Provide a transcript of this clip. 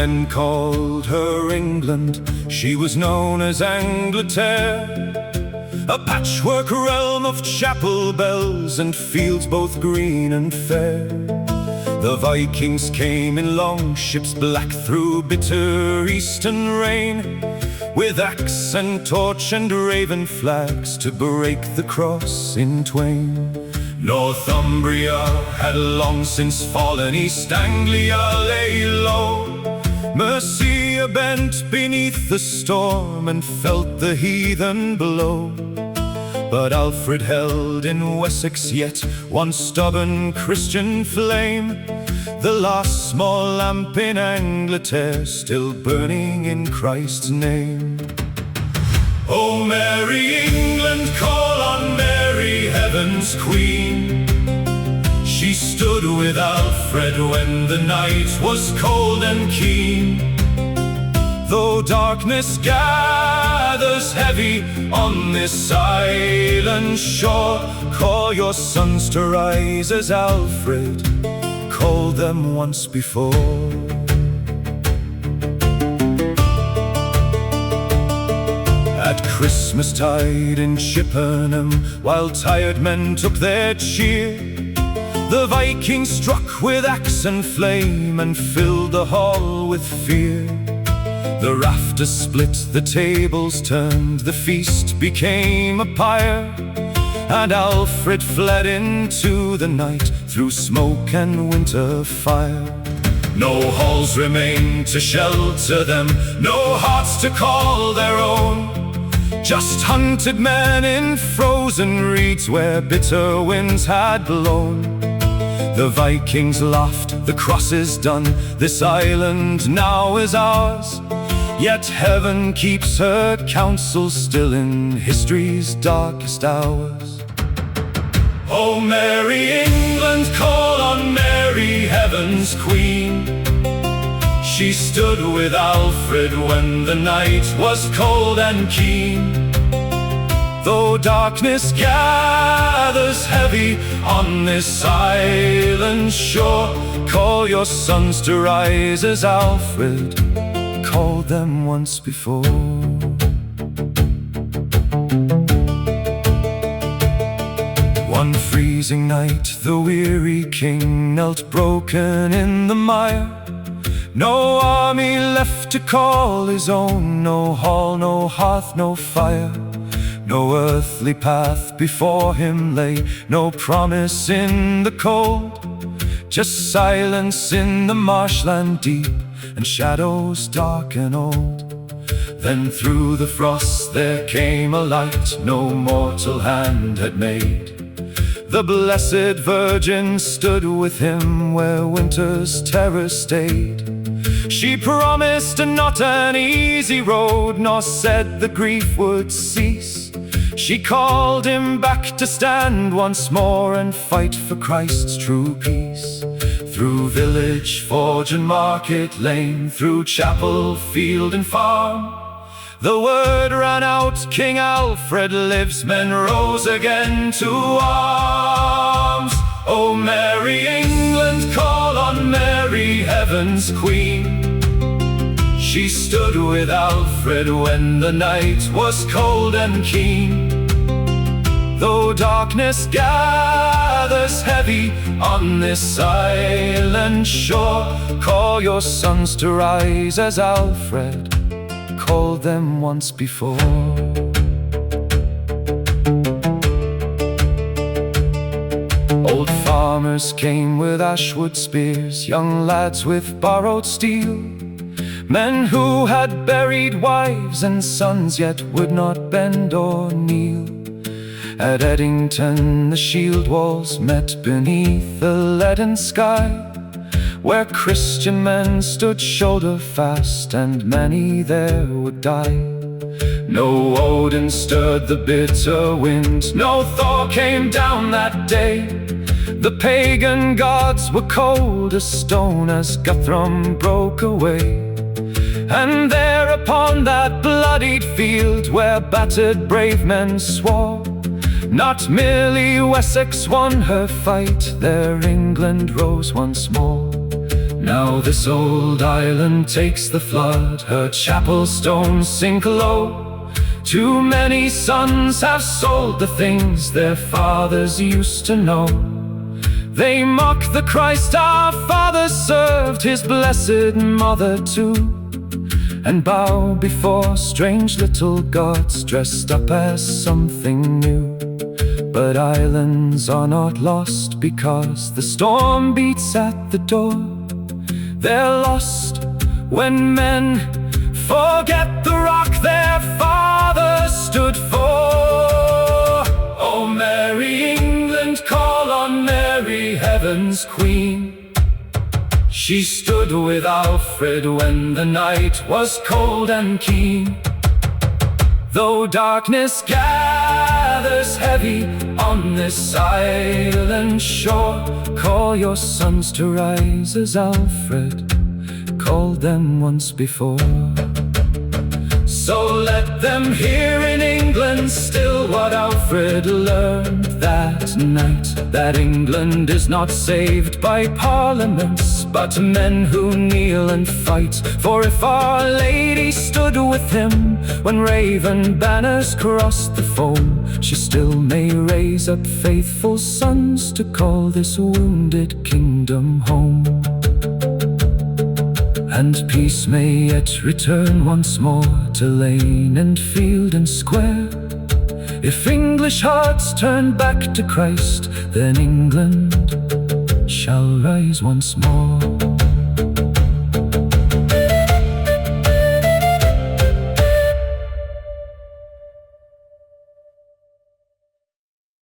men called her England, she was known as Angleterre, a patchwork realm of chapel bells and fields both green and fair. The Vikings came in longships black through bitter eastern rain, with axe and torch and raven flags to break the cross in twain. Northumbria had long since fallen, East Anglia lay low. Mercia bent beneath the storm and felt the heathen blow. But Alfred held in Wessex yet one stubborn Christian flame, the last small lamp in Angleterre still burning in Christ's name. O Merrie England, call on Merrie, heaven's queen. She stood with Alfred when the night was cold and keen. Though darkness gathers heavy on this island shore, call your sons to rise as Alfred called them once before. At Christmastide in Chippenham, while tired men took their cheer, the Vikings struck with axe and flame and filled the hall with fear. The rafters split, the tables turned, the feast became a pyre, and Alfred fled into the night through smoke and winter fire. No halls remained to shelter them, no hearts to call their own, just hunted men in frozen reeds where bitter winds had blown. The Vikings laughed, the cross is done, this island now is ours. Yet heaven keeps her counsel still in history's darkest hours. O Merrie England, call on Merrie, heaven's queen. She stood with Alfred when the night was cold and keen. Though darkness gathers heavy on this island shore, call your sons to rise as Alfred called them once before. One freezing night the weary king knelt broken in the mire. No army left to call his own, no hall, no hearth, no fire. No earthly path before him lay, no promise in the cold, just silence in the marshland deep and shadows dark and old. Then through the frost there came a light no mortal hand had made. The Blessed Virgin stood with him where winter's terror stayed. She promised not an easy road, nor said the grief would cease. She called him back to stand once more and fight for Christ's true peace. Through village, forge and market lane, through chapel, field and farm, the word ran out, King Alfred lives. Men rose again to arms. O Merrie England, call on Merrie, heaven's queen. She stood with Alfred when the night was cold and keen. Though darkness gathers heavy on this island shore, call your sons to rise as Alfred called them once before. Old farmers came with ashwood spears, young lads with borrowed steel, men who had buried wives and sons yet would not bend or kneel. At Eddington the shield walls met beneath the leaden sky, where Christian men stood shoulder fast and many there would die. No Odin stirred the bitter wind, no Thor came down that day. The pagan gods were cold as stone as Guthrum broke away. And there upon that bloodied field where battered brave men swore, not merely Wessex won her fight, there England rose once more. Now this old island takes the flood, her chapel stones sink low. Too many sons have sold the things their fathers used to know. They mock the Christ our fathers served, his blessed mother too, and bow before strange little gods dressed up as something new. But islands are not lost because the storm beats at the door. They're lost when men forget the rock their fathers stood for. Oh, Merrie England, call on Merrie, heaven's queen. She stood with Alfred when the night was cold and keen. Though darkness gathers heavy on this island shore, call your sons to rise as Alfred called them once before. So let them hear in England still what Alfred learned that night, that England is not saved by parliaments, but men who kneel and fight. For if Our Lady stood with him when raven banners crossed the foam, she still may raise up faithful sons to call this wounded kingdom home. And peace may yet return once more to lane and field and square. If English hearts turn back to Christ, then England shall rise once more.